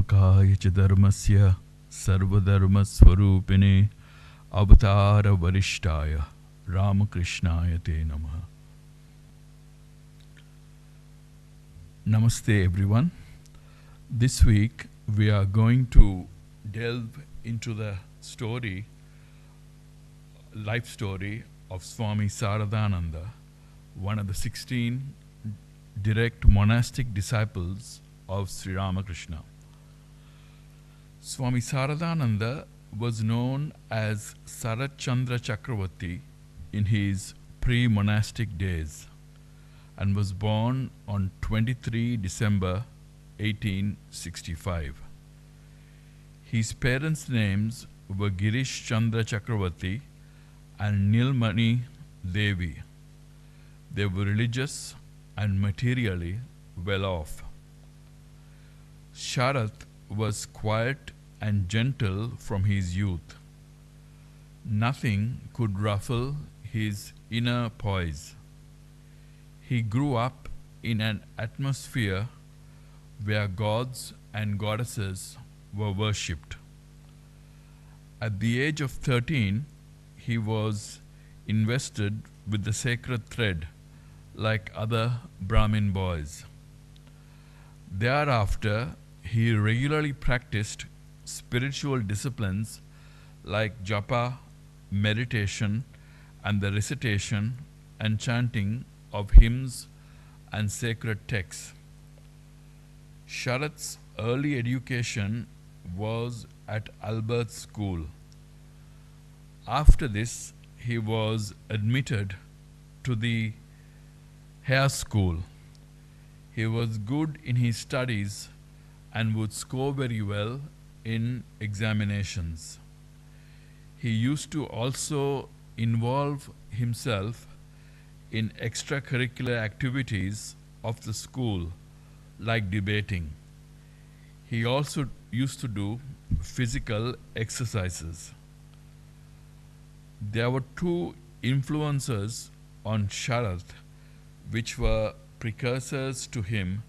Sanstapakaya cha dharmasya sarvadharma swarupine avatara varishtaya Ramakrishnaya te namaha. Namaste everyone. This week we are going to delve into the life story of Swami Saradananda, one of the 16 direct monastic disciples of Sri Ramakrishna. Swami Saradananda was known as Sarat Chandra Chakravarti in his pre-monastic days and was born on 23 December 1865. His parents' names were Girish Chandra Chakravarti and Nilmani Devi. They were religious and materially well off. Sharat was quiet and gentle from his youth. Nothing could ruffle his inner poise. He grew up in an atmosphere where gods and goddesses were worshipped. At the age of 13, he was invested with the sacred thread like other Brahmin boys. Thereafter, he regularly practiced spiritual disciplines like japa, meditation, and the recitation and chanting of hymns and sacred texts. Sharat's early education was at Albert's school. After this, he was admitted to the Hare School. He was good in his studies and would score very well in examinations. He used to also involve himself in extracurricular activities of the school, like debating. He also used to do physical exercises. There were two influences on Sharat which were precursors to him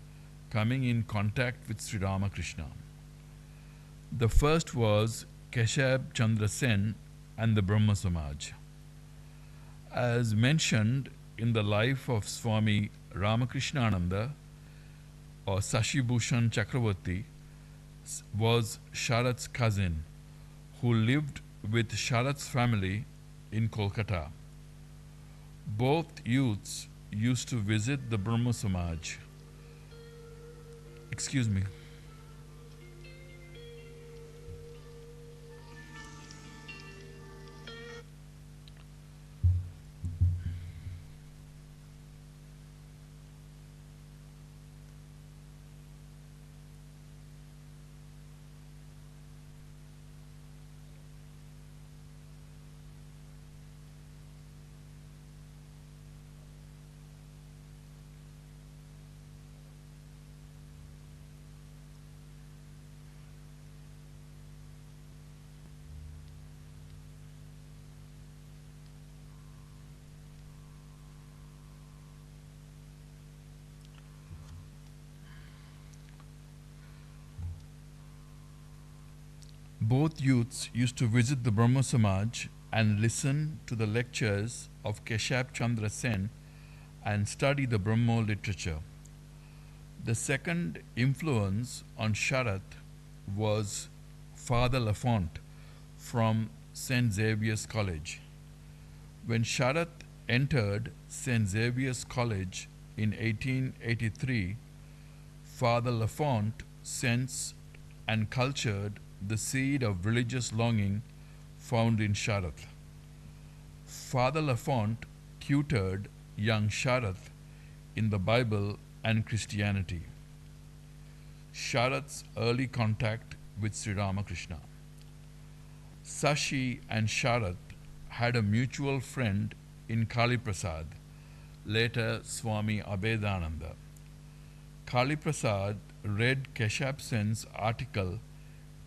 coming in contact with Sri Ramakrishna. The first was Keshab Chandra Sen and the Brahma Samaj. As mentioned in the life of Swami Ramakrishnananda, or Sashi Bhushan Chakravarti, was Sharat's cousin who lived with Sharat's family in Kolkata. Both youths used to visit the Brahma Samaj. Excuse me. Both youths used to visit the Brahma Samaj and listen to the lectures of Keshab Chandra Sen and study the Brahmo literature. The second influence on Sharat was Father Lafont from St. Xavier's College. When Sharat entered St. Xavier's College in 1883, Father Lafont sensed and cultured the seed of religious longing found in Sharat. Father Lafont tutored young Sharat in the Bible and Christianity. Sharat's early contact with Sri Ramakrishna. Sashi and Sharat had a mutual friend in Kali Prasad, later Swami Mahabodhananda. Kali Prasad read Keshab Sen's article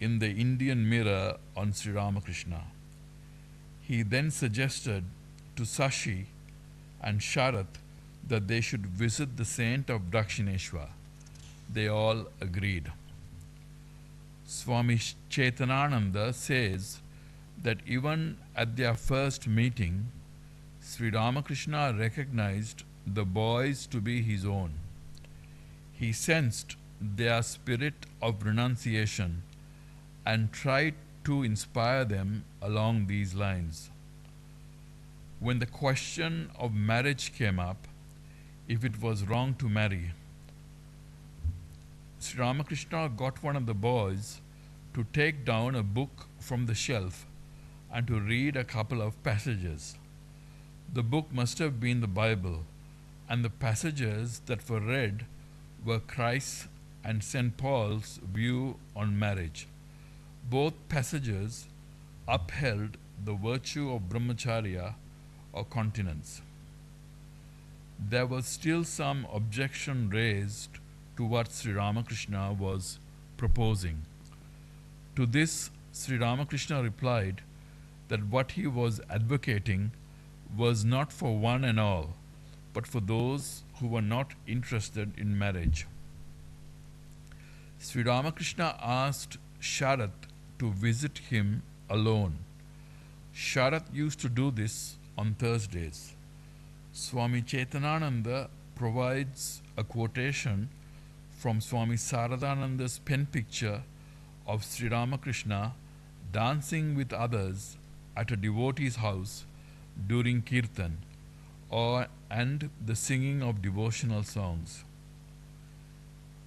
in the Indian Mirror on Sri Ramakrishna. He then suggested to Sashi and Sharat that they should visit the saint of Dakshineshwar. They all agreed. Swami Chetanananda says that even at their first meeting, Sri Ramakrishna recognized the boys to be his own. He sensed their spirit of renunciation and tried to inspire them along these lines. When the question of marriage came up, if it was wrong to marry, Sri Ramakrishna got one of the boys to take down a book from the shelf and to read a couple of passages. The book must have been the Bible, and the passages that were read were Christ's and St. Paul's view on marriage. Both passages upheld the virtue of brahmacharya or continence. There was still some objection raised to what Sri Ramakrishna was proposing. To this, Sri Ramakrishna replied that what he was advocating was not for one and all, but for those who were not interested in marriage. Sri Ramakrishna asked Sharat to visit him alone. Sharat used to do this on Thursdays. Swami Chetanananda provides a quotation from Swami Saradananda's pen picture of Sri Ramakrishna dancing with others at a devotee's house during kirtan and the singing of devotional songs.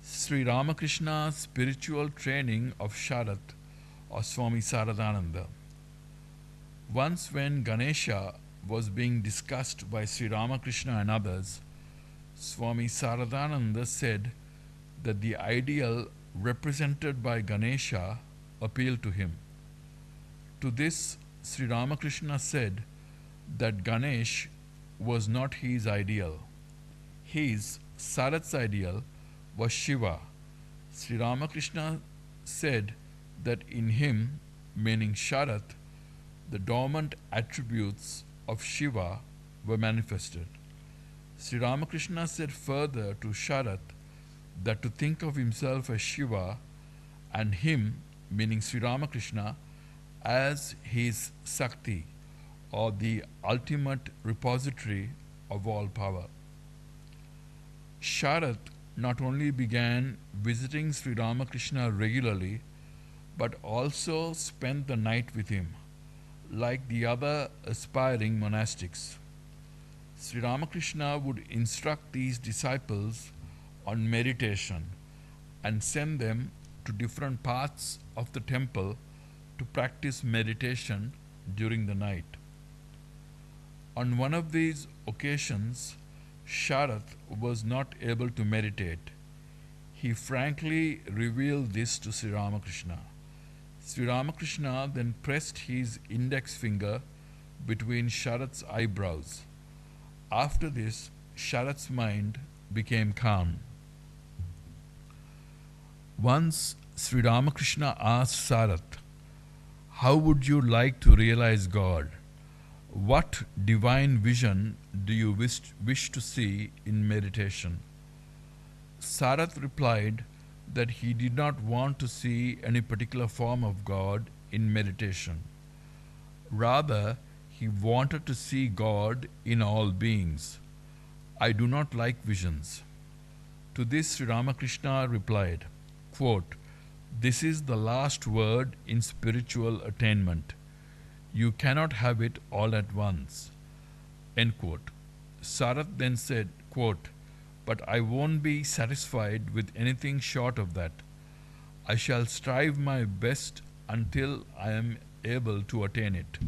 Sri Ramakrishna's spiritual training of Sharat or Swami Saradananda. Once when Ganesha was being discussed by Sri Ramakrishna and others, Swami Saradananda said that the ideal represented by Ganesha appealed to him. To this, Sri Ramakrishna said that Ganesh was not his ideal. His, Sarat's ideal, was Shiva. Sri Ramakrishna said that in him, meaning Sharat, the dormant attributes of Shiva were manifested. Sri Ramakrishna said further to Sharat that to think of himself as Shiva and him, meaning Sri Ramakrishna, as his Sakti or the ultimate repository of all power. Sharat not only began visiting Sri Ramakrishna regularly, but also spent the night with him, like the other aspiring monastics. Sri Ramakrishna would instruct these disciples on meditation and send them to different parts of the temple to practice meditation during the night. On one of these occasions, Sharat was not able to meditate. He frankly revealed this to Sri Ramakrishna. Sri Ramakrishna then pressed his index finger between Sharat's eyebrows. After this, Sharat's mind became calm. Once Sri Ramakrishna asked Sarat, "How would you like to realize God? What divine vision do you wish to see in meditation?" Sarat replied that he did not want to see any particular form of God in meditation. Rather, he wanted to see God in all beings. "I do not like visions." To this, Sri Ramakrishna replied, quote, "This is the last word in spiritual attainment. You cannot have it all at once." End quote. Sarat then said, quote, "But I won't be satisfied with anything short of that. I shall strive my best until I am able to attain it."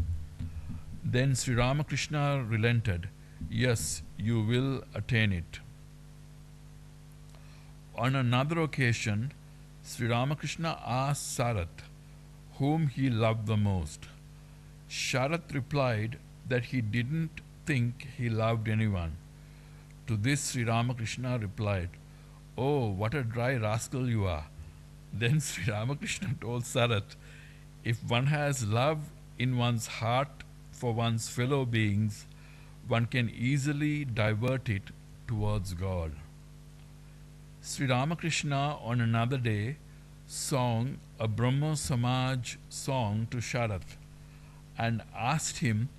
Then Sri Ramakrishna relented, "Yes, you will attain it." On another occasion, Sri Ramakrishna asked Sarat whom he loved the most. Sharat replied that he didn't think he loved anyone. To this, Sri Ramakrishna replied, "Oh, what a dry rascal you are." Then Sri Ramakrishna told Sarat, "If one has love in one's heart for one's fellow beings, one can easily divert it towards God." Sri Ramakrishna on another day sung a Brahmo Samaj song to Sharat and asked him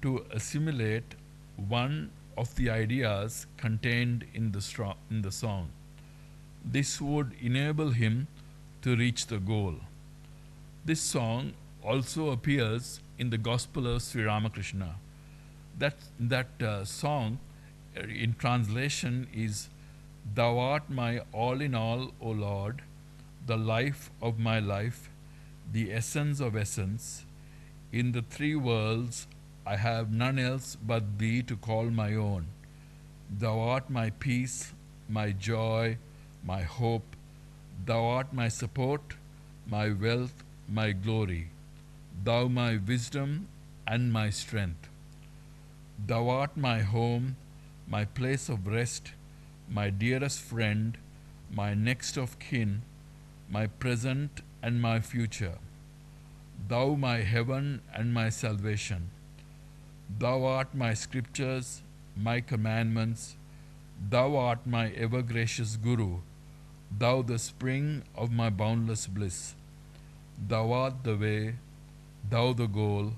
to assimilate one of the ideas contained in the song. This would enable him to reach the goal. This song also appears in the Gospel of Sri Ramakrishna. That song in translation is, "Thou art my all in all, O Lord, the life of my life, the essence of essence. In the three worlds I have none else but Thee to call my own. Thou art my peace, my joy, my hope. Thou art my support, my wealth, my glory. Thou my wisdom and my strength. Thou art my home, my place of rest, my dearest friend, my next of kin, my present and my future. Thou my heaven and my salvation. Thou art my scriptures, my commandments. Thou art my ever gracious Guru, Thou the spring of my boundless bliss. Thou art the way, Thou the goal,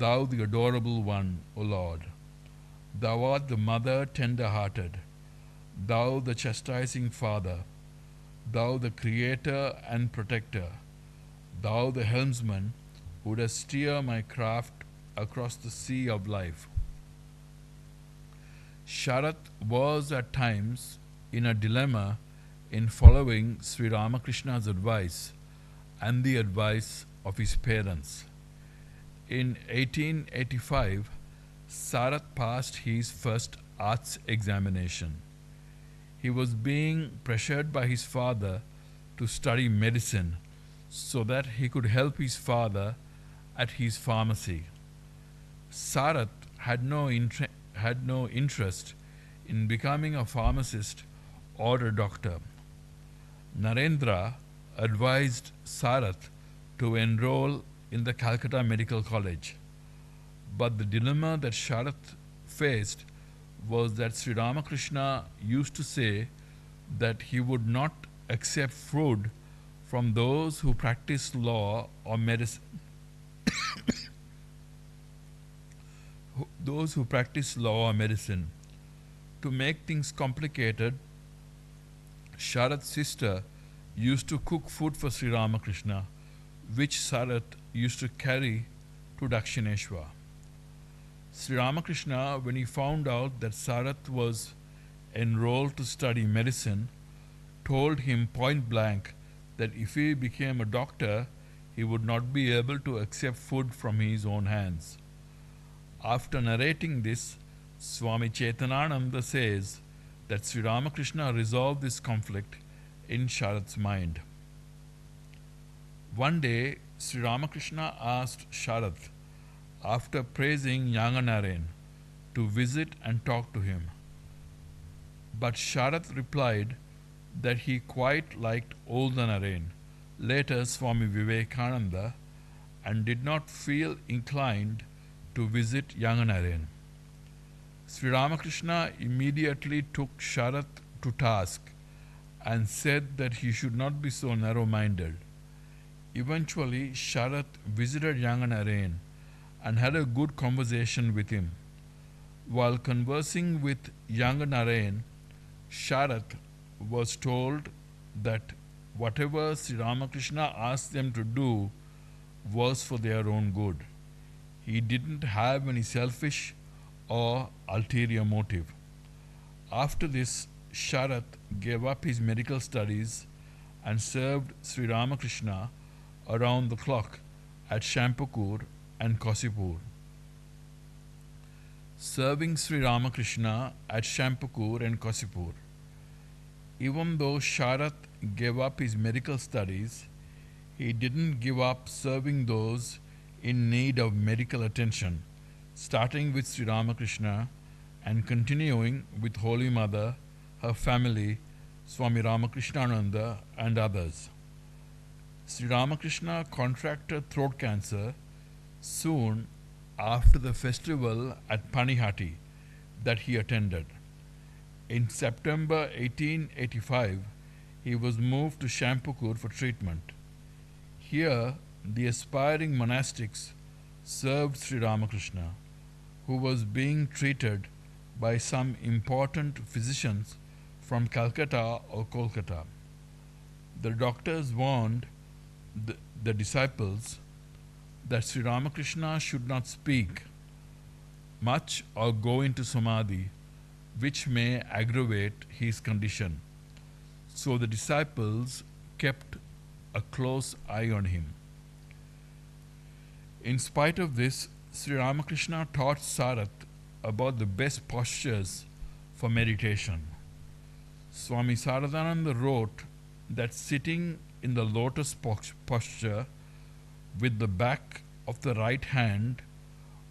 Thou the adorable one, O Lord. Thou art the mother tender-hearted, Thou the chastising Father, Thou the creator and protector, Thou the helmsman who dost steer my craft across the sea of life." Sharat was at times in a dilemma in following Sri Ramakrishna's advice and the advice of his parents. In 1885, Sarat passed his first arts examination. He was being pressured by his father to study medicine so that he could help his father at his pharmacy. Sarat had no interest in becoming a pharmacist or a doctor. Narendra advised Sarat to enroll in the Calcutta Medical College. But the dilemma that Sharat faced was that Sri Ramakrishna used to say that he would not accept food from those who practice law or medicine. Those who practice law or medicine. To make things complicated, Sharat's sister used to cook food for Sri Ramakrishna, which Sarat used to carry to Dakshineshwar. Sri Ramakrishna, when he found out that Sarat was enrolled to study medicine, told him point blank that if he became a doctor, he would not be able to accept food from his own hands. After narrating this, Swami Chetanananda says that Sri Ramakrishna resolved this conflict in Sharat's mind. One day, Sri Ramakrishna asked Sharat, after praising Yanganaren, to visit and talk to him. But Sharat replied that he quite liked old Naren, later Swami Vivekananda, and did not feel inclined to visit Yanganaren. Sri Ramakrishna immediately took Sharat to task and said that he should not be so narrow-minded. Eventually, Sharat visited Yanganaren and had a good conversation with him. While conversing with Yanganaren, Sharat was told that whatever Sri Ramakrishna asked them to do was for their own good. He didn't have any selfish or ulterior motive. After this, Sharat gave up his medical studies and served Sri Ramakrishna around the clock at Shampukur and Kosipur. Serving Sri Ramakrishna at Shampukur and Kosipur. Even though Sharat gave up his medical studies, he didn't give up serving those in need of medical attention, starting with Sri Ramakrishna and continuing with Holy Mother, her family, Swami Ramakrishnananda and others. Sri Ramakrishna contracted throat cancer soon after the festival at Panihati that he attended. In September 1885, he was moved to Shampukur for treatment. Here, the aspiring monastics served Sri Ramakrishna, who was being treated by some important physicians from Calcutta or Kolkata. The doctors warned the disciples that Sri Ramakrishna should not speak much or go into samadhi, which may aggravate his condition. So the disciples kept a close eye on him. In spite of this, Sri Ramakrishna taught Sarath about the best postures for meditation. Swami Saradananda wrote that sitting in the lotus posture with the back of the right hand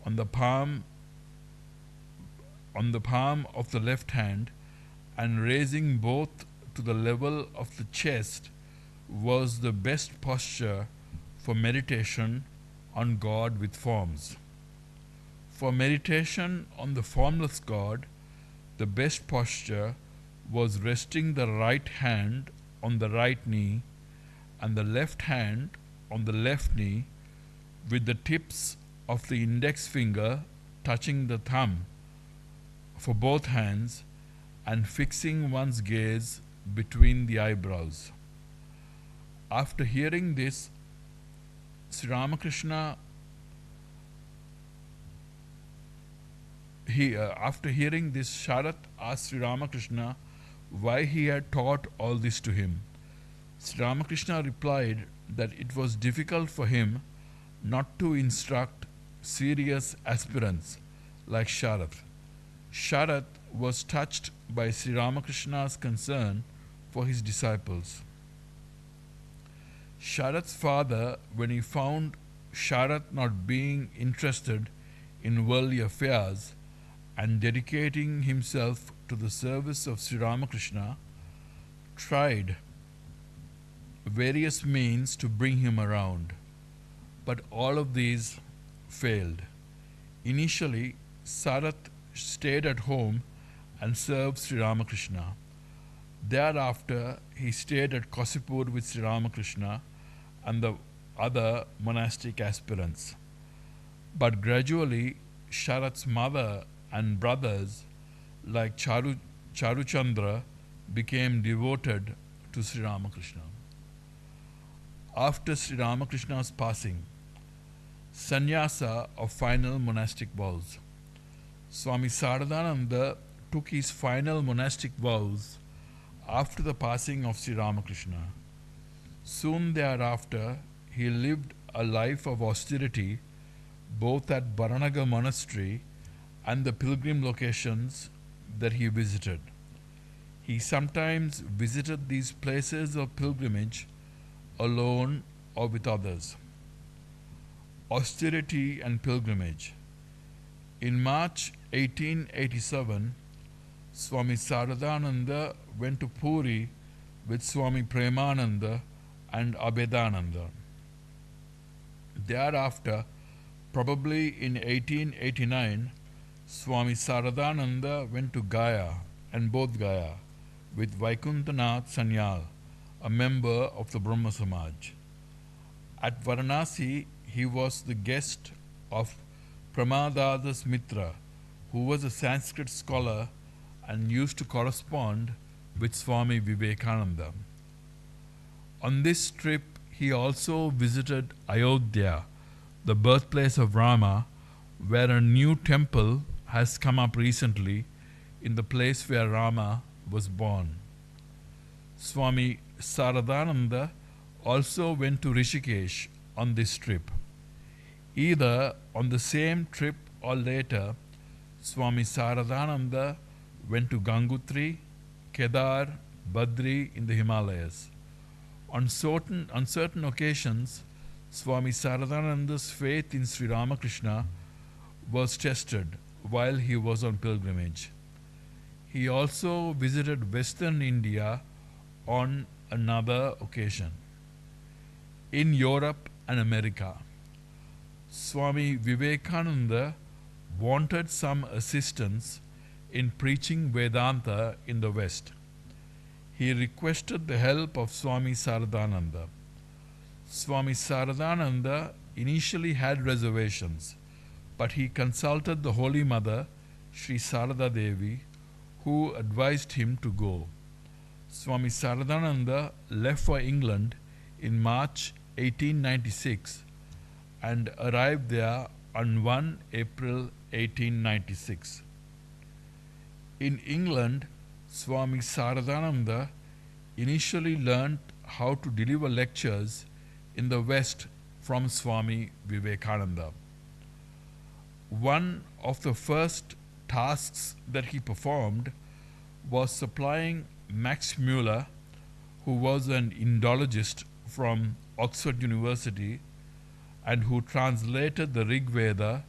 on the palm of the left hand and raising both to the level of the chest was the best posture for meditation on God with forms. For meditation on the formless God, the best posture was resting the right hand on the right knee and the left hand on the left knee with the tips of the index finger touching the thumb for both hands and fixing one's gaze between the eyebrows. After hearing this, Sri Ramakrishna Sharath asked Sri Ramakrishna why he had taught all this to him. Sri Ramakrishna replied that it was difficult for him not to instruct serious aspirants like Sharath. Sharath was touched by Sri Ramakrishna's concern for his disciples. Sharath's father, when he found Sharath not being interested in worldly affairs and dedicating himself to the service of Sri Ramakrishna, tried various means to bring him around, but all of these failed. Initially, Sarath stayed at home and served Sri Ramakrishna. Thereafter, he stayed at Kasipur with Sri Ramakrishna and the other monastic aspirants. But gradually, Sharath's mother and brothers, like Charuchandra, became devoted to Sri Ramakrishna. After Sri Ramakrishna's passing, sannyasa of final monastic vows. Swami Saradananda took his final monastic vows after the passing of Sri Ramakrishna. Soon thereafter, he lived a life of austerity both at Baranaga monastery and the pilgrim locations that he visited. He sometimes visited these places of pilgrimage alone or with others. Austerity and pilgrimage. In March 1887, Swami Saradananda went to Puri with Swami Premananda and Abhedananda. Thereafter, probably in 1889, Swami Saradananda went to Gaya and Bodh Gaya with Vaikuntanath Sanyal, a member of the Brahma Samaj. At Varanasi, he was the guest of Pramadada's Mitra, who was a Sanskrit scholar and used to correspond with Swami Vivekananda. On this trip, he also visited Ayodhya, the birthplace of Rama, where a new temple has come up recently in the place where Rama was born. Swami Saradananda also went to Rishikesh on this trip. Either on the same trip or later, Swami Saradananda went to Gangotri, Kedar, Badri in the Himalayas. On certain occasions, Swami Saradananda's faith in Sri Ramakrishna was tested while he was on pilgrimage. He also visited Western India on another occasion. In Europe and America, Swami Vivekananda wanted some assistance in preaching Vedanta in the West. he requested the help of Swami Saradananda. Swami Saradananda initially had reservations, but he consulted the Holy Mother, Sri Sarada Devi, who advised him to go. Swami Saradananda left for England in March 1896 and arrived there on 1 April 1896. In England, Swami Saradananda initially learnt how to deliver lectures in the West from Swami Vivekananda. One of the first tasks that he performed was supplying Max Muller, who was an Indologist from Oxford University and who translated the Rig Veda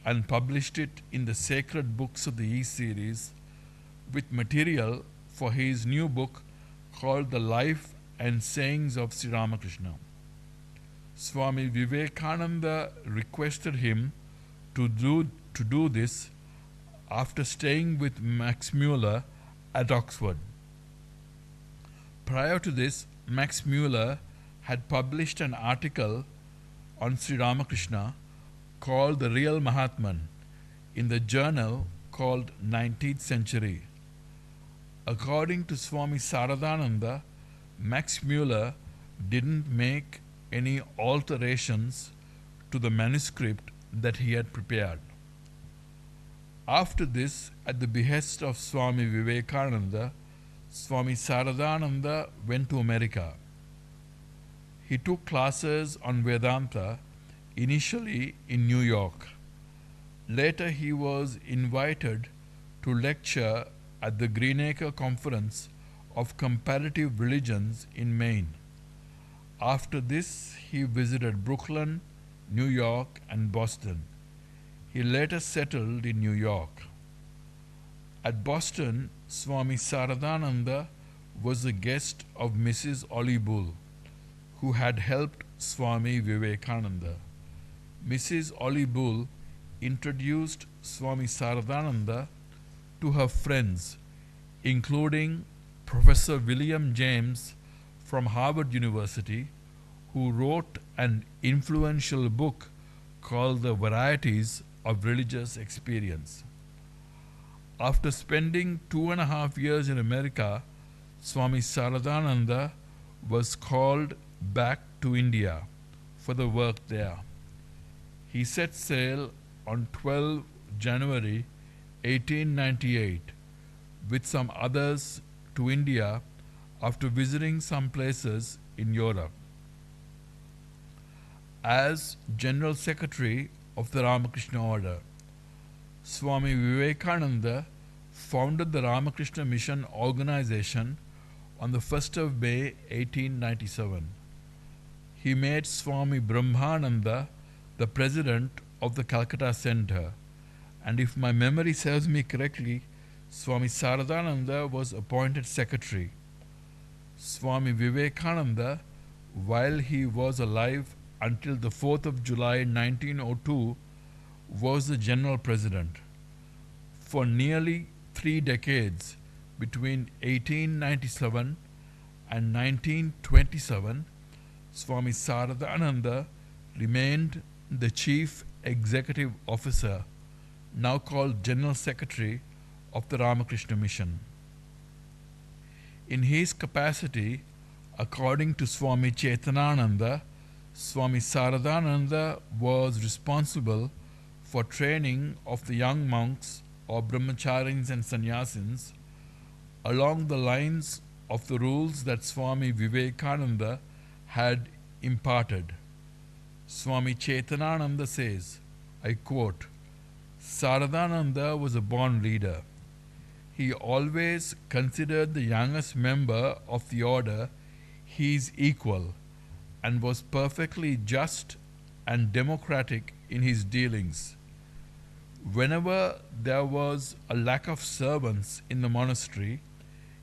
and published it in the Sacred Books of the East series, with material for his new book called The Life and Sayings of Sri Ramakrishna. Swami Vivekananda requested him to do this after staying with Max Muller at Oxford. Prior to this, Max Muller had published an article on Sri Ramakrishna called The Real Mahatman in the journal called 19th Century. According to Swami Saradananda, Max Muller didn't make any alterations to the manuscript that he had prepared. After this, at the behest of Swami Vivekananda, Swami Saradananda went to America. He took classes on Vedanta initially in New York. Later he was invited to lecture at the Greenacre Conference of Comparative Religions in Maine. After this, he visited Brooklyn, New York, and Boston. He later settled in New York. At Boston, Swami Saradananda was a guest of Mrs. Ollie Bull, who had helped Swami Vivekananda. Mrs. Ollie Bull introduced Swami Saradananda to her friends, including Professor William James from Harvard University, who wrote an influential book called The Varieties of Religious Experience. After spending 2.5 years in America, Swami Saradananda was called back to India for the work there. He set sail on 12 January 1898 with some others to India after visiting some places in Europe. As General Secretary of the Ramakrishna Order, Swami Vivekananda founded the Ramakrishna Mission Organization on the 1st of May 1897. He made Swami Brahmananda the president of the Calcutta Center, and if my memory serves me correctly, Swami Saradananda was appointed secretary. Swami Vivekananda, while he was alive until the 4th of July 1902, was the general president. For nearly 3 decades, between 1897 and 1927, Swami Saradananda remained the chief executive officer, now called General Secretary of the Ramakrishna Mission. In his capacity, according to Swami Chetanananda, Swami Saradananda was responsible for training of the young monks or brahmacharis and sannyasins along the lines of the rules that Swami Vivekananda had imparted. Swami Chetanananda says, I quote, Saradananda was a born leader. He always considered the youngest member of the order his equal and was perfectly just and democratic in his dealings. Whenever there was a lack of servants in the monastery,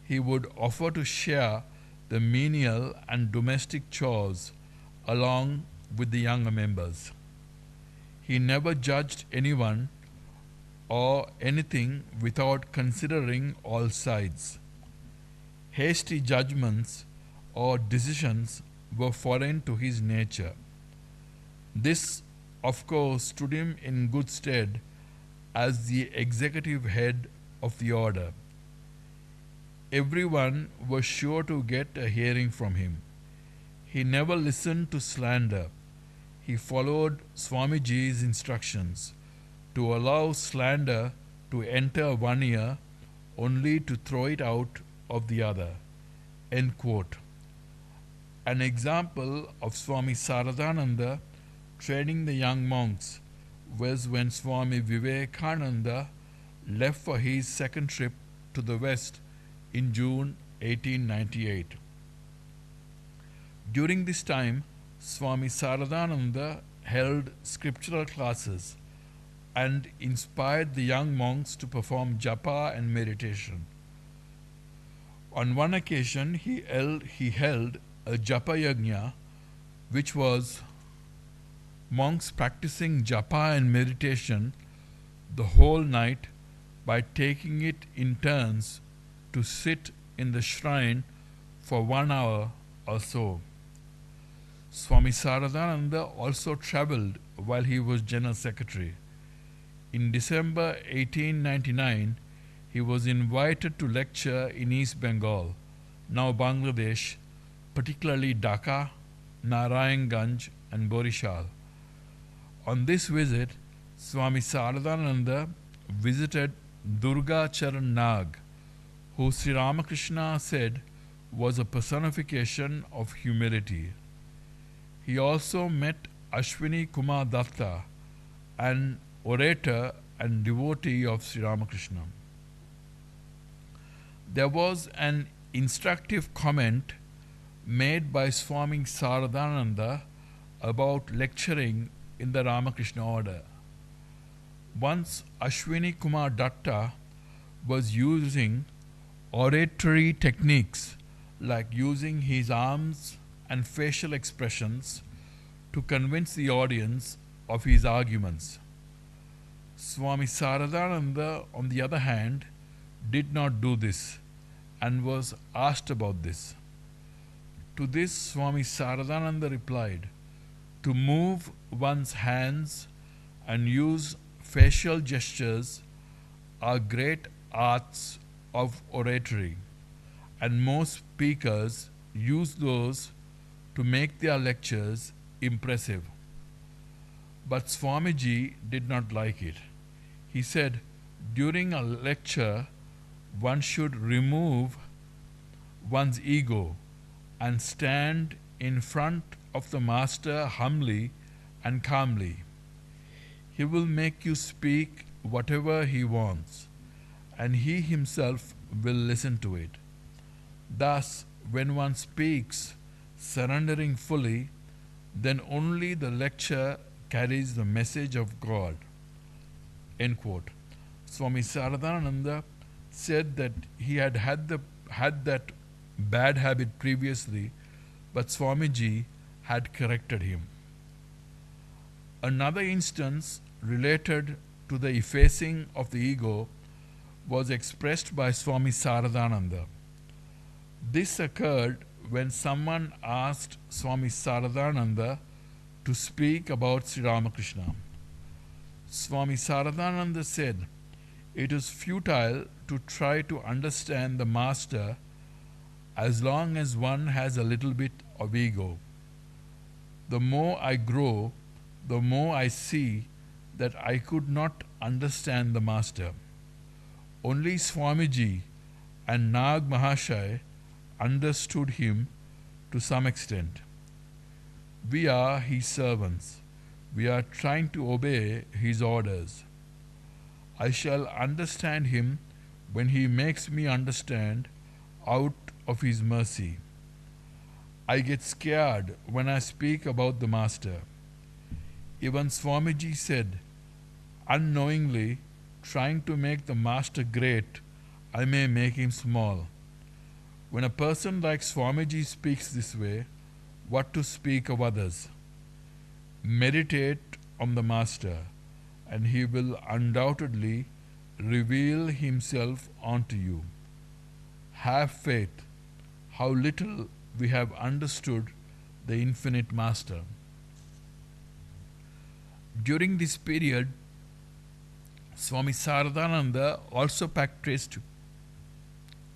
he would offer to share the menial and domestic chores along with the younger members. He never judged anyone or anything without considering all sides. hasty judgments or decisions were foreign to his nature. This, of course, stood him in good stead as the executive head of the order. Everyone was sure to get a hearing from him. He never listened to slander. He followed Swamiji's instructions to allow slander to enter one ear only to throw it out of the other. End quote. An example of Swami Saradananda training the young monks was when Swami Vivekananda left for his second trip to the West in June 1898. During this time, Swami Saradananda held scriptural classes and inspired the young monks to perform japa and meditation. On one occasion, he held a japa yajna, which was monks practicing japa and meditation the whole night by taking it in turns to sit in the shrine for 1 hour or so. Swami Saradananda also travelled while he was General Secretary. In December 1899, he was invited to lecture in East Bengal, now Bangladesh, particularly Dhaka, Narayanganj and Borishal. On this visit, Swami Saradananda visited Durga Charan Nag, who Sri Ramakrishna said was a personification of humility. He also met Ashwini Kumar Datta, an orator and devotee of Sri Ramakrishna. There was an instructive comment made by Swami Saradananda about lecturing in the Ramakrishna order. Once Ashwini Kumar Datta was using oratory techniques like using his arms and facial expressions to convince the audience of his arguments. Swami Saradananda, on the other hand, did not do this and was asked about this. To this, Swami Saradananda replied, "To move one's hands and use facial gestures are great arts of oratory, and most speakers use those to make their lectures impressive." But Swamiji did not like it. He said, during a lecture, one should remove one's ego and stand in front of the Master humbly and calmly. He will make you speak whatever he wants, and he himself will listen to it. Thus, when one speaks, surrendering fully, then only the lecture carries the message of God. End quote. Swami Saradananda said that he had that bad habit previously, but Swamiji had corrected him. Another instance related to the effacing of the ego was expressed by Swami Saradananda. This occurred when someone asked Swami Saradananda to speak about Sri Ramakrishna. Swami Saradananda said, "It is futile to try to understand the Master as long as one has a little bit of ego. The more I grow, the more I see that I could not understand the Master. Only Swamiji and Nag Mahashaya understood him to some extent. We are his servants. We are trying to obey his orders. I shall understand him when he makes me understand out of his mercy. I get scared when I speak about the Master." Even Swamiji said, "Unknowingly, trying to make the Master great, I may make him small." When a person like Swamiji speaks this way, what to speak of others? Meditate on the Master, and he will undoubtedly reveal himself unto you. Have faith, how little we have understood the Infinite Master. During this period, Swami Saradananda also practiced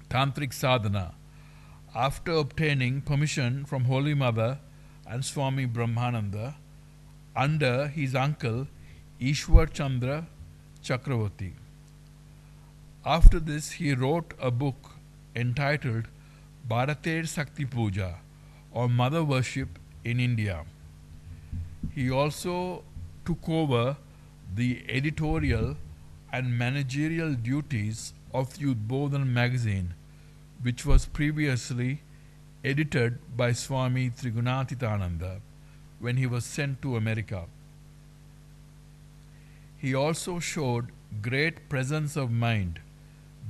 Tantric sadhana after obtaining permission from Holy Mother and Swami Brahmananda under his uncle Ishwar Chandra Chakravarti. After this, he wrote a book entitled Bharater Sakti Puja, or Mother Worship in India. He also took over the editorial and managerial duties of the Udbodhan magazine, which was previously edited by Swami Trigunatitananda when he was sent to America. He also showed great presence of mind,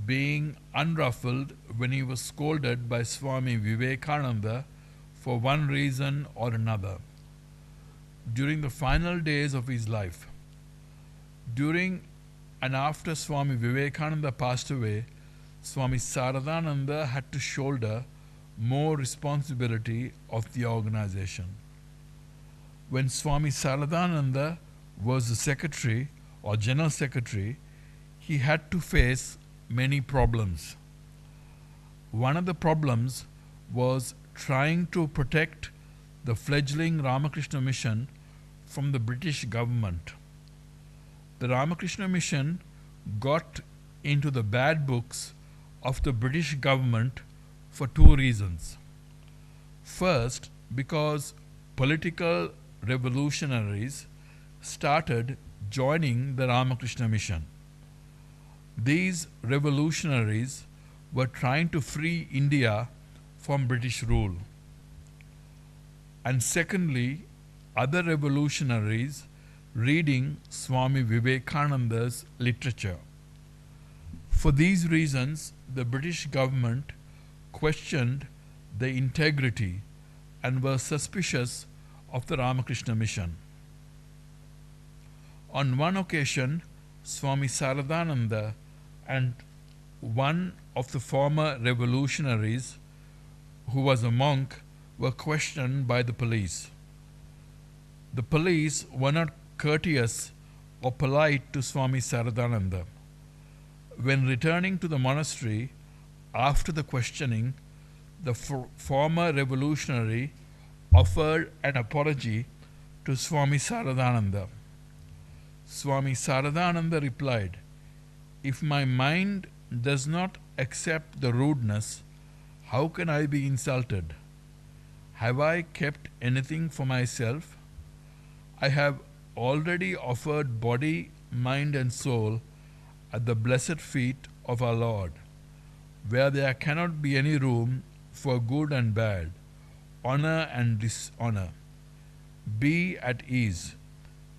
being unruffled when he was scolded by Swami Vivekananda for one reason or another. During the final days of his life, during and after Swami Vivekananda passed away, Swami Saradananda had to shoulder more responsibility of the organization. When Swami Saradananda was the secretary or general secretary, he had to face many problems. One of the problems was trying to protect the fledgling Ramakrishna mission from the British government. The Ramakrishna mission got into the bad books of the British government for two reasons. First, because political revolutionaries started joining the Ramakrishna mission. These revolutionaries were trying to free India from British rule. And secondly, other revolutionaries reading Swami Vivekananda's literature. For these reasons, the British government questioned the integrity and were suspicious of the Ramakrishna mission. On one occasion, Swami Saradananda and one of the former revolutionaries, who was a monk, were questioned by the police. The police were not courteous or polite to Swami Saradananda. When returning to the monastery after the questioning, the former revolutionary offered an apology to Swami Saradananda. Swami Saradananda replied, "If my mind does not accept the rudeness, how can I be insulted? Have I kept anything for myself? I have already offered body, mind and soul at the blessed feet of our Lord, where there cannot be any room for good and bad, honor and dishonor. Be at ease.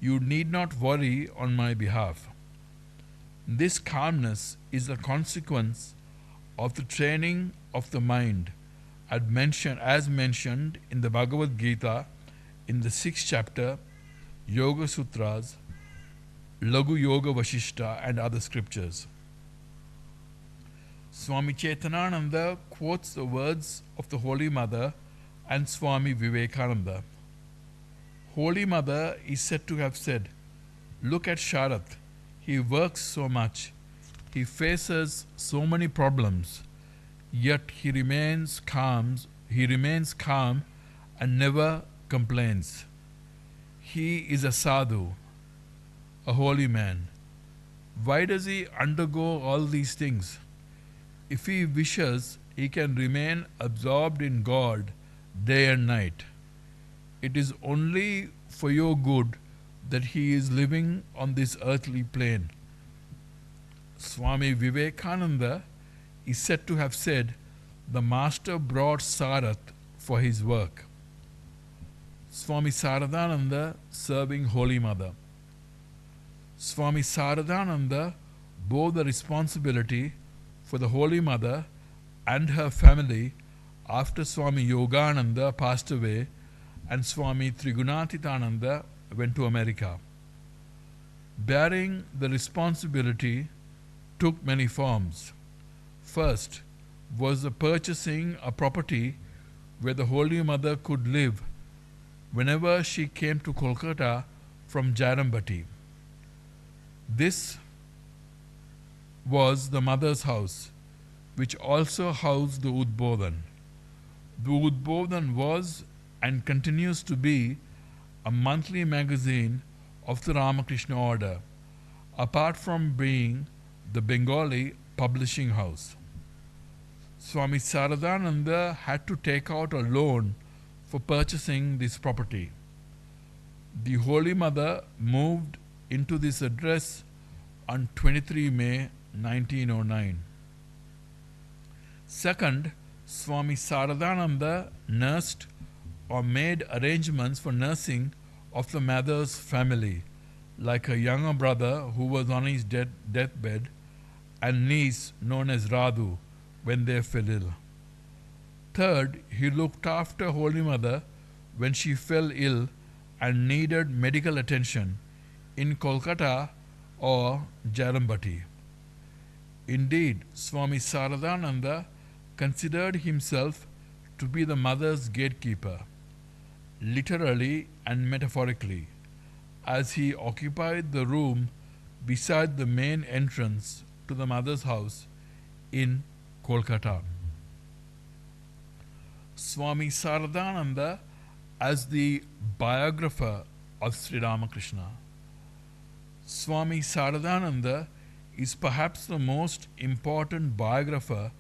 You need not worry on my behalf." This calmness is a consequence of the training of the mind, as mentioned in the Bhagavad Gita in the 6th chapter, Yoga Sutras, Lagu Yoga Vashishta and other scriptures. Swami Chetanananda quotes the words of the Holy Mother and Swami Vivekananda. Holy Mother is said to have said, "Look at Sharath. He works so much. He faces so many problems, yet he remains calm and never complains. He is a sadhu, a holy man. Why does he undergo all these things? If he wishes, he can remain absorbed in God day and night. It is only for your good that he is living on this earthly plane." Swami Vivekananda is said to have said, "The master brought Sarath for his work." Swami Saradananda serving Holy Mother. Swami Saradananda bore the responsibility for the Holy Mother and her family after Swami Yogananda passed away and Swami Trigunatitananda went to America. Bearing the responsibility took many forms. First, was purchasing a property where the Holy Mother could live whenever she came to Kolkata from Jarambati. This was the Mother's house, which also housed the Udbodhan. The Udbodhan was and continues to be a monthly magazine of the Ramakrishna order, apart from being the Bengali publishing house. Swami Saradananda had to take out a loan for purchasing this property. The Holy Mother moved into this address on 23 May 1909. Second, Swami Saradananda nursed or made arrangements for nursing of the mother's family, like a younger brother who was on his deathbed and niece known as Radhu when they fell ill. Third, he looked after Holy Mother when she fell ill and needed medical attention in Kolkata or Jarambati. Indeed, Swami Saradananda considered himself to be the mother's gatekeeper, literally and metaphorically, as he occupied the room beside the main entrance to the mother's house in Kolkata. Swami Saradananda as the biographer of Sri Ramakrishna. Swami Saradananda is perhaps the most important biographer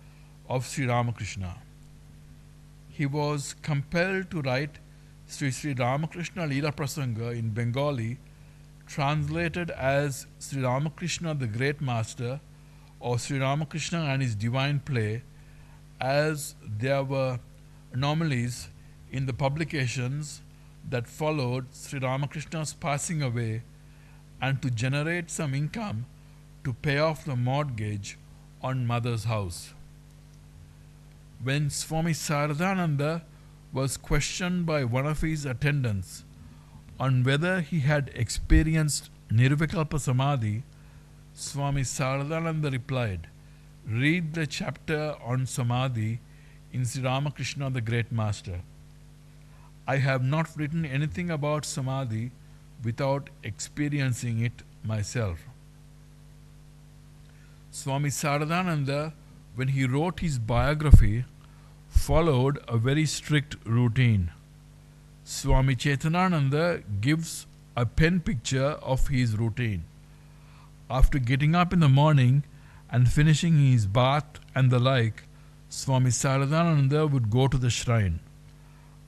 of Sri Ramakrishna. He was compelled to write Sri Ramakrishna Leela Prasanga in Bengali, translated as Sri Ramakrishna the Great Master or Sri Ramakrishna and his Divine Play, as there were anomalies in the publications that followed Sri Ramakrishna's passing away, and to generate some income to pay off the mortgage on mother's house. When Swami Saradananda was questioned by one of his attendants on whether he had experienced Nirvikalpa Samadhi, Swami Saradananda replied, "Read the chapter on Samadhi in Sri Ramakrishna the Great Master. I have not written anything about Samadhi without experiencing it myself." Swami Saradananda, when he wrote his biography, followed a very strict routine. Swami Chetanananda gives a pen picture of his routine. After getting up in the morning and finishing his bath and the like, Swami Saradananda would go to the shrine.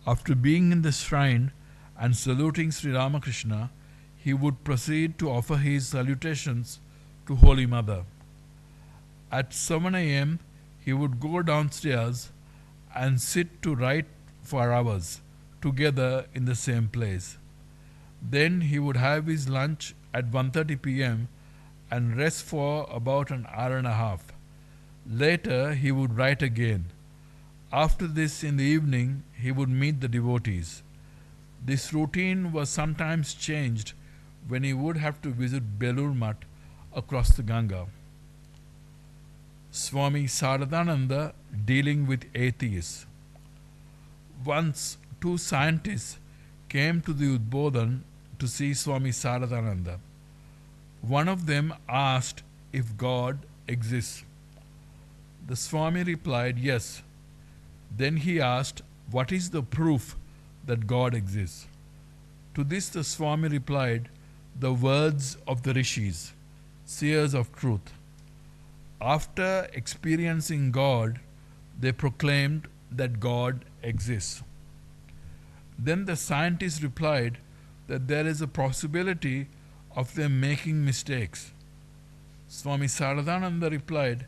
After being in the shrine and saluting Sri Ramakrishna, he would proceed to offer his salutations to Holy Mother. At 7 a.m., he would go downstairs and sit to write for hours together in the same place. Then he would have his lunch at 1:30 p.m. and rest for about an hour and a half. Later he would write again. After this, in the evening, he would meet the devotees. This routine was sometimes changed when he would have to visit Belur Math across the Ganga. Swami Saradananda dealing with atheists. Once, two scientists came to the Udbodhan to see Swami Saradananda. One of them asked if God exists. The Swami replied, "Yes." Then he asked, "What is the proof that God exists?" To this the Swami replied, "The words of the rishis, seers of truth. After experiencing God, they proclaimed that God exists." Then the scientist replied that there is a possibility of them making mistakes. Swami Saradananda replied,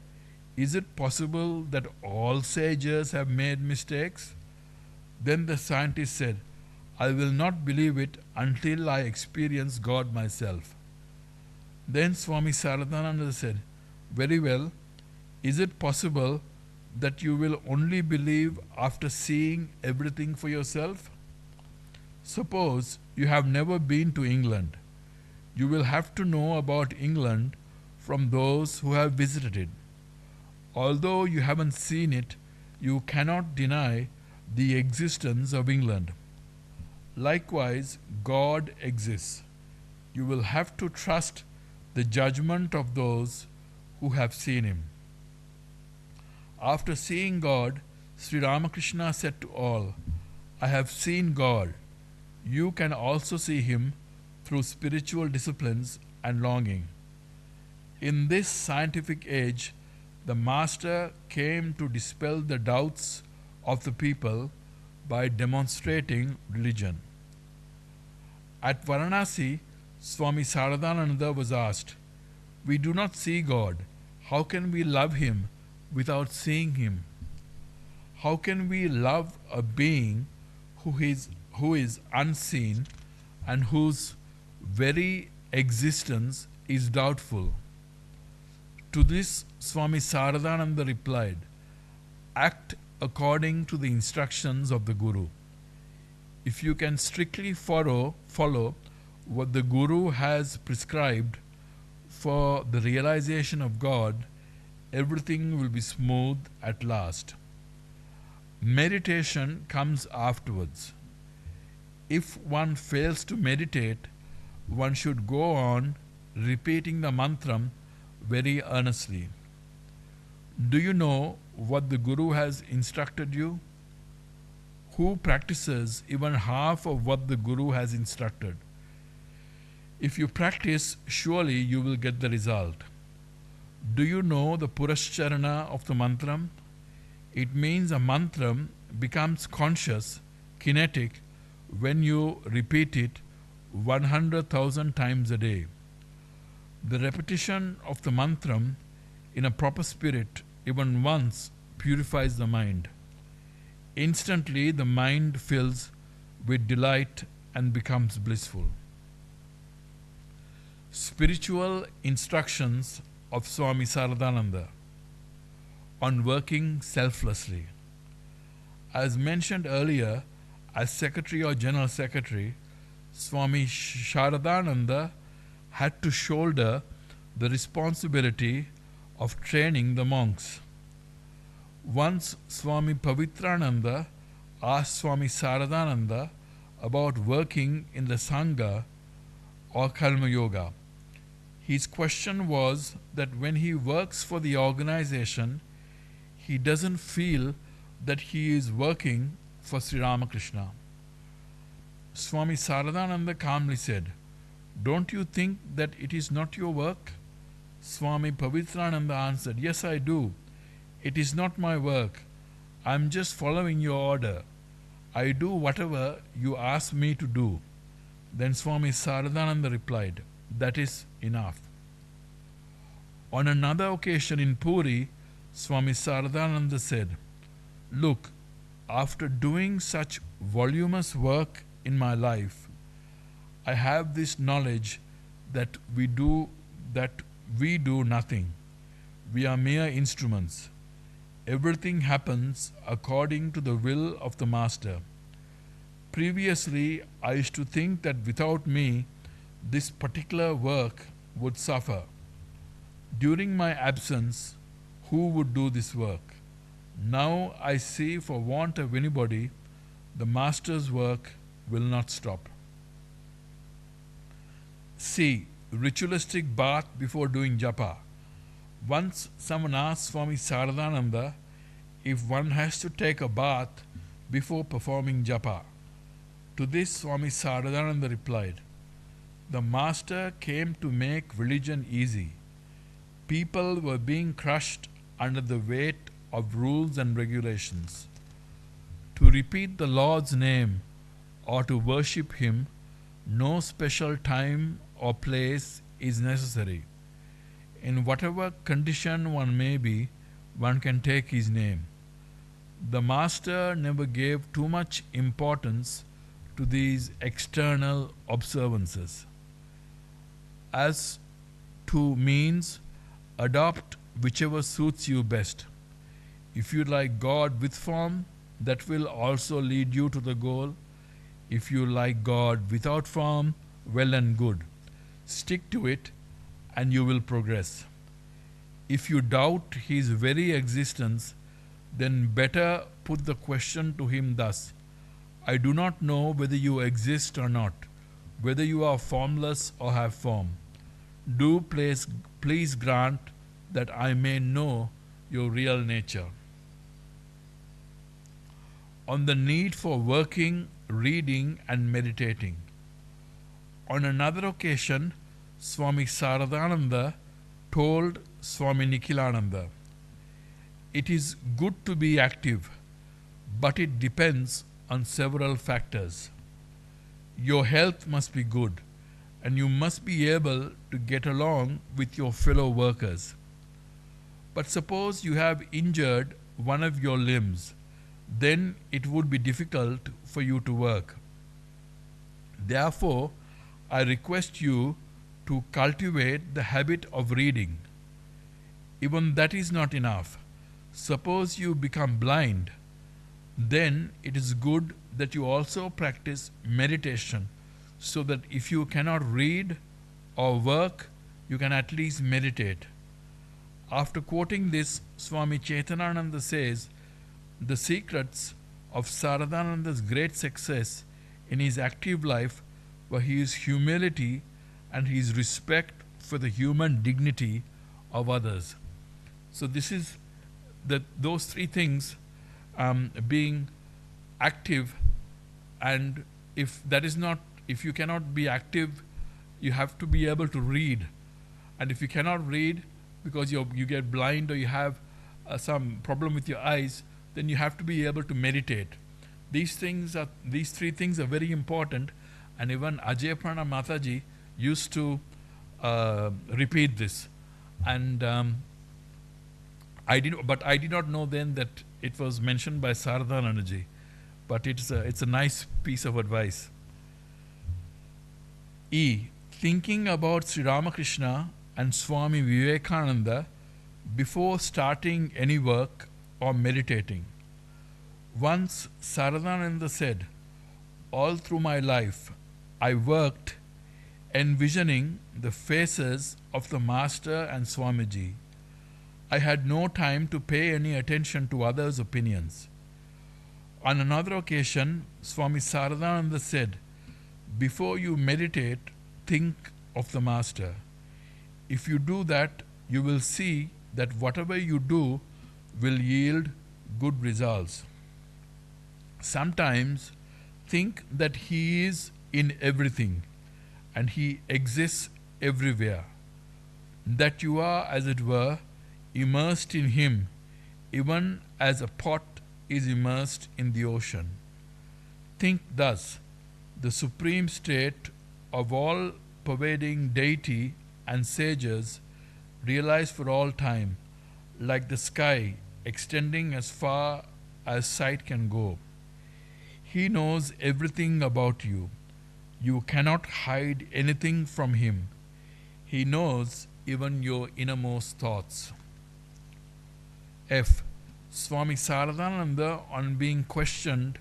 "Is it possible that all sages have made mistakes?" Then the scientist said, "I will not believe it until I experience God myself." Then Swami Saradananda said, "Very well, is it possible that you will only believe after seeing everything for yourself? Suppose you have never been to England. You will have to know about England from those who have visited it. Although you haven't seen it, you cannot deny the existence of England. Likewise, God exists. You will have to trust the judgment of those who have seen him. After seeing God, Sri Ramakrishna said to all, I have seen God. You can also see him through spiritual disciplines and longing. In this scientific age, the Master came to dispel the doubts of the people by demonstrating religion. At Varanasi, Swami Saradananda was asked, we do not see God. How can we love him without seeing him? How can we love a being who is unseen and whose very existence is doubtful? To this, Swami Saradananda replied, act according to the instructions of the Guru. If you can strictly follow what the Guru has prescribed for the realization of God, everything will be smooth at last. Meditation comes afterwards. If one fails to meditate, one should go on repeating the mantram very earnestly. Do you know what the Guru has instructed you? Who practices even half of what the Guru has instructed? If you practice, surely you will get the result. Do you know the Purascharana of the mantram? It means a mantram becomes conscious, kinetic, when you repeat it 100,000 times a day. The repetition of the mantram in a proper spirit even once purifies the mind. Instantly the mind fills with delight and becomes blissful. Spiritual instructions of Swami Saradananda on working selflessly. As mentioned earlier, as Secretary or General Secretary, Swami Saradananda had to shoulder the responsibility of training the monks. Once Swami Pavitrananda asked Swami Saradananda about working in the Sangha or Karma Yoga. His question was that when he works for the organization, he doesn't feel that he is working for Sri Ramakrishna. Swami Saradananda calmly said, don't you think that it is not your work? Swami Pavitrananda answered, yes, I do. It is not my work. I am just following your order. I do whatever you ask me to do. Then Swami Saradananda replied, that is enough. On another occasion in Puri, Swami Saradananda said, look, after doing such voluminous work in my life, I have this knowledge that we do nothing. We are mere instruments. Everything happens according to the will of the Master. Previously, I used to think that without me, this particular work would suffer. During my absence, who would do this work? Now I see, for want of anybody, the Master's work will not stop. C. Ritualistic bath before doing japa. Once someone asked Swami Saradananda if one has to take a bath before performing japa. To this, Swami Saradananda replied, the Master came to make religion easy. People were being crushed under the weight of rules and regulations. To repeat the Lord's name or to worship Him, no special time or place is necessary. In whatever condition one may be, one can take His name. The Master never gave too much importance to these external observances. As to means, adopt whichever suits you best. If you like God with form, that will also lead you to the goal. If you like God without form, well and good. Stick to it and you will progress. If you doubt his very existence, then better put the question to him thus: I do not know whether you exist or not, whether you are formless or have form. Do please grant that I may know your real nature. On the need for working, reading, and meditating. On another occasion, Swami Saradananda told Swami Nikhilananda, it is good to be active, but it depends on several factors. Your health must be good, and you must be able to get along with your fellow workers. But suppose you have injured one of your limbs, then it would be difficult for you to work. Therefore, I request you to cultivate the habit of reading. Even that is not enough. Suppose you become blind, then it is good that you also practice meditation, so that if you cannot read or work, you can at least meditate. After quoting this, Swami Chaitanananda says, the secrets of Saradananda's great success in his active life were his humility and his respect for the human dignity of others. So this is those three things, being active, and if you cannot be active, you have to be able to read. And if you cannot read because you get blind or you have some problem with your eyes, then you have to be able to meditate. These three things are very important, and even Ajay Prana Mataji used to repeat this. And I did not know then that it was mentioned by Saradanandaji, but it's a nice piece of advice. E. Thinking about Sri Ramakrishna and Swami Vivekananda before starting any work or meditating. Once Saradananda said, all through my life I worked envisioning the faces of the Master and Swamiji. I had no time to pay any attention to others' opinions. On another occasion, Swami Saradananda said, before you meditate, think of the Master. If you do that, you will see that whatever you do will yield good results. Sometimes think that He is in everything and He exists everywhere, that you are, as it were, immersed in Him, even as a pot is immersed in the ocean. Think thus: the supreme state of all pervading deity and sages realized for all time, like the sky extending as far as sight can go. He knows everything about you. You cannot hide anything from Him. He knows even your innermost thoughts. F. Swami Saradananda, on being questioned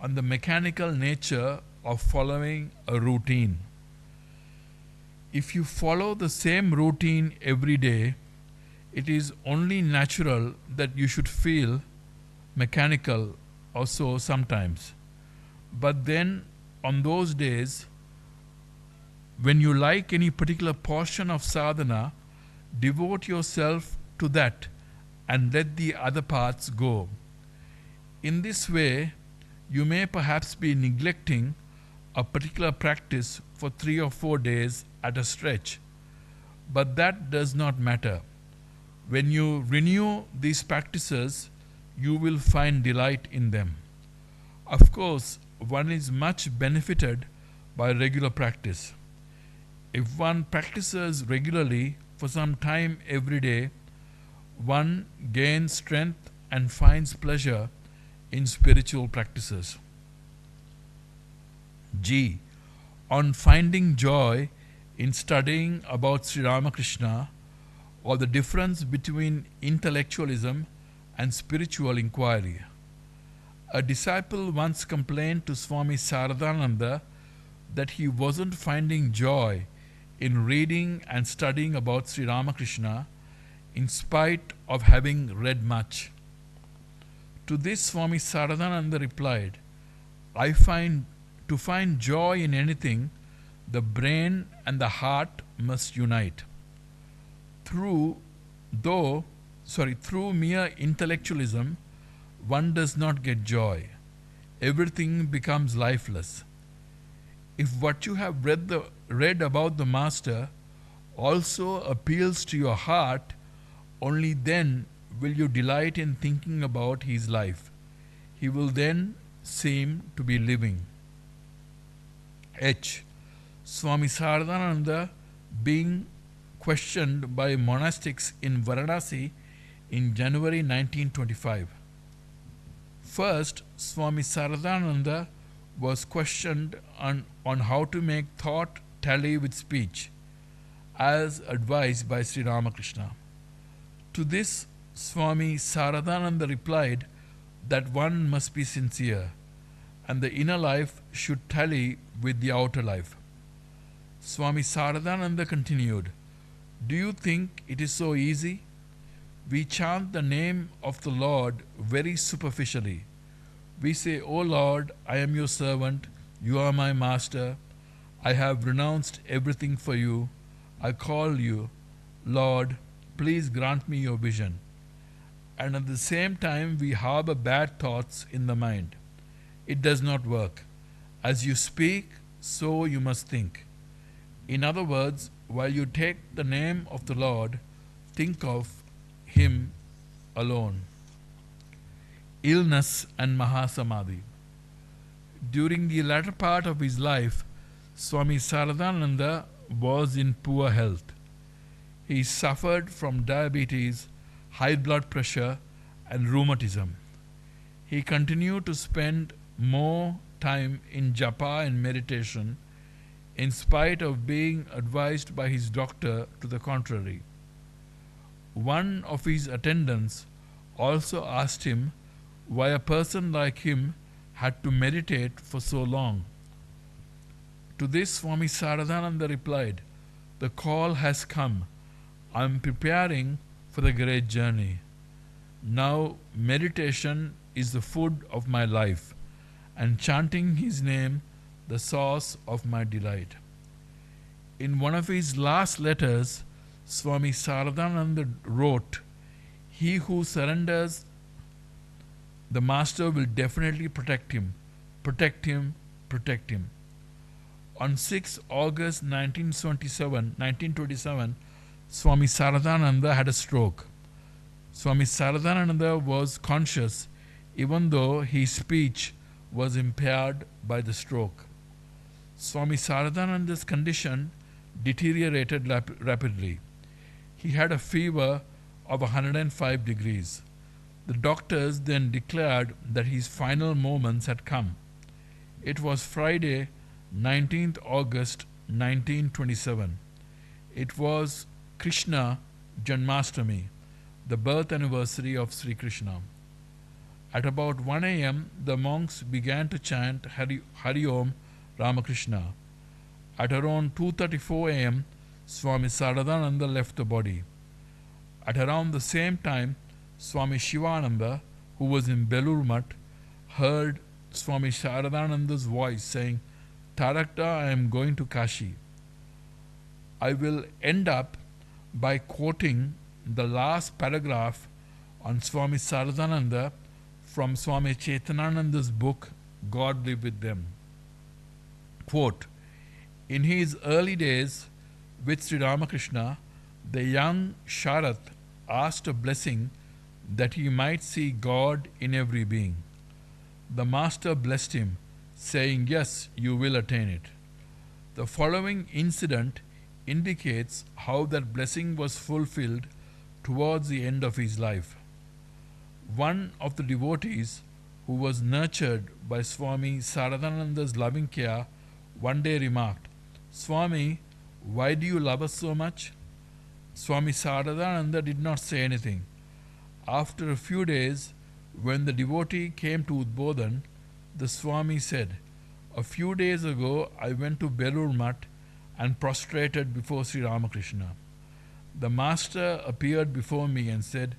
on the mechanical nature of following a routine. If you follow the same routine every day, it is only natural that you should feel mechanical or so sometimes. But then, on those days, when you like any particular portion of sadhana, devote yourself to that and let the other parts go. In this way, you may perhaps be neglecting a particular practice for 3 or 4 days at a stretch, but that does not matter. When you renew these practices, you will find delight in them. Of course, one is much benefited by regular practice. If one practices regularly for some time every day, one gains strength and finds pleasure in spiritual practices. G. On finding joy in studying about Sri Ramakrishna, or the difference between intellectualism and spiritual inquiry. A disciple once complained to Swami Saradananda that he wasn't finding joy in reading and studying about Sri Ramakrishna. in spite of having read much. To this Swami Saradananda replied, to find joy in anything, the brain and the heart must unite. Through mere intellectualism, one does not get joy. Everything becomes lifeless. If what you have read about the Master also appeals to your heart, only then will you delight in thinking about his life. He will then seem to be living. H. Swami Saradananda being questioned by monastics in Varanasi in January 1925. First, Swami Saradananda was questioned on how to make thought tally with speech, as advised by Sri Ramakrishna. To this, Swami Saradananda replied that one must be sincere, and the inner life should tally with the outer life. Swami Saradananda continued, "Do you think it is so easy? We chant the name of the Lord very superficially. We say, 'O Lord, I am your servant, you are my master, I have renounced everything for you, I call you, Lord, please grant me your vision.' And at the same time we harbor bad thoughts in the mind. It does not work. As you speak, so you must think. In other words, while you take the name of the Lord, think of him alone." Illness and Mahasamadhi. During the latter part of his life, Swami Saradananda was in poor health. He suffered from diabetes, high blood pressure, and rheumatism. He continued to spend more time in japa and meditation, in spite of being advised by his doctor to the contrary. One of his attendants also asked him why a person like him had to meditate for so long. To this, Swami Saradananda replied, "The call has come. I am preparing for the great journey. Now meditation is the food of my life, and chanting his name the source of my delight." In one of his last letters, Swami Saradananda wrote, "He who surrenders the Master will definitely protect him, protect him, protect him." On 6 August 1927, Swami Saradananda had a stroke. Swami Saradananda was conscious even though his speech was impaired by the stroke. Swami Saradananda's condition deteriorated rapidly. He had a fever of 105 degrees. The doctors then declared that his final moments had come. It was Friday, 19th August 1927. It was Krishna Janmashtami, the birth anniversary of Sri Krishna. At about 1 a.m., the monks began to chant Hari Om Ramakrishna. At around 2:34 a.m., Swami Saradananda left the body. At around the same time, Swami Shivananda, who was in Belur Mutt, heard Swami Saradananda's voice saying, "Tarakta, I am going to Kashi." I will end up by quoting the last paragraph on Swami Saradananda from Swami Chaitananda's book, God Live With Them. Quote, "In his early days with Sri Ramakrishna, the young Sharat asked a blessing that he might see God in every being. The Master blessed him, saying, 'Yes, you will attain it.' The following incident indicates how that blessing was fulfilled towards the end of his life. One of the devotees who was nurtured by Swami Saradananda's loving care one day remarked, 'Swami, why do you love us so much?' Swami Saradananda did not say anything. After a few days, when the devotee came to Udbodhan, the Swami said, 'A few days ago I went to Belur Mutt and prostrated before Sri Ramakrishna. The Master appeared before me and said,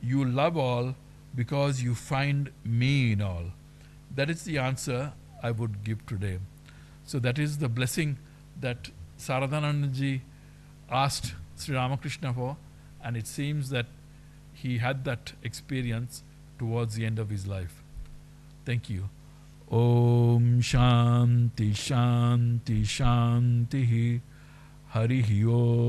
"You love all because you find me in all." That is the answer I would give today. So that is the blessing that Saradanandaji asked Sri Ramakrishna for, and it seems that he had that experience towards the end of his life. Thank you. Om Shanti Shanti Shanti Harihi Om.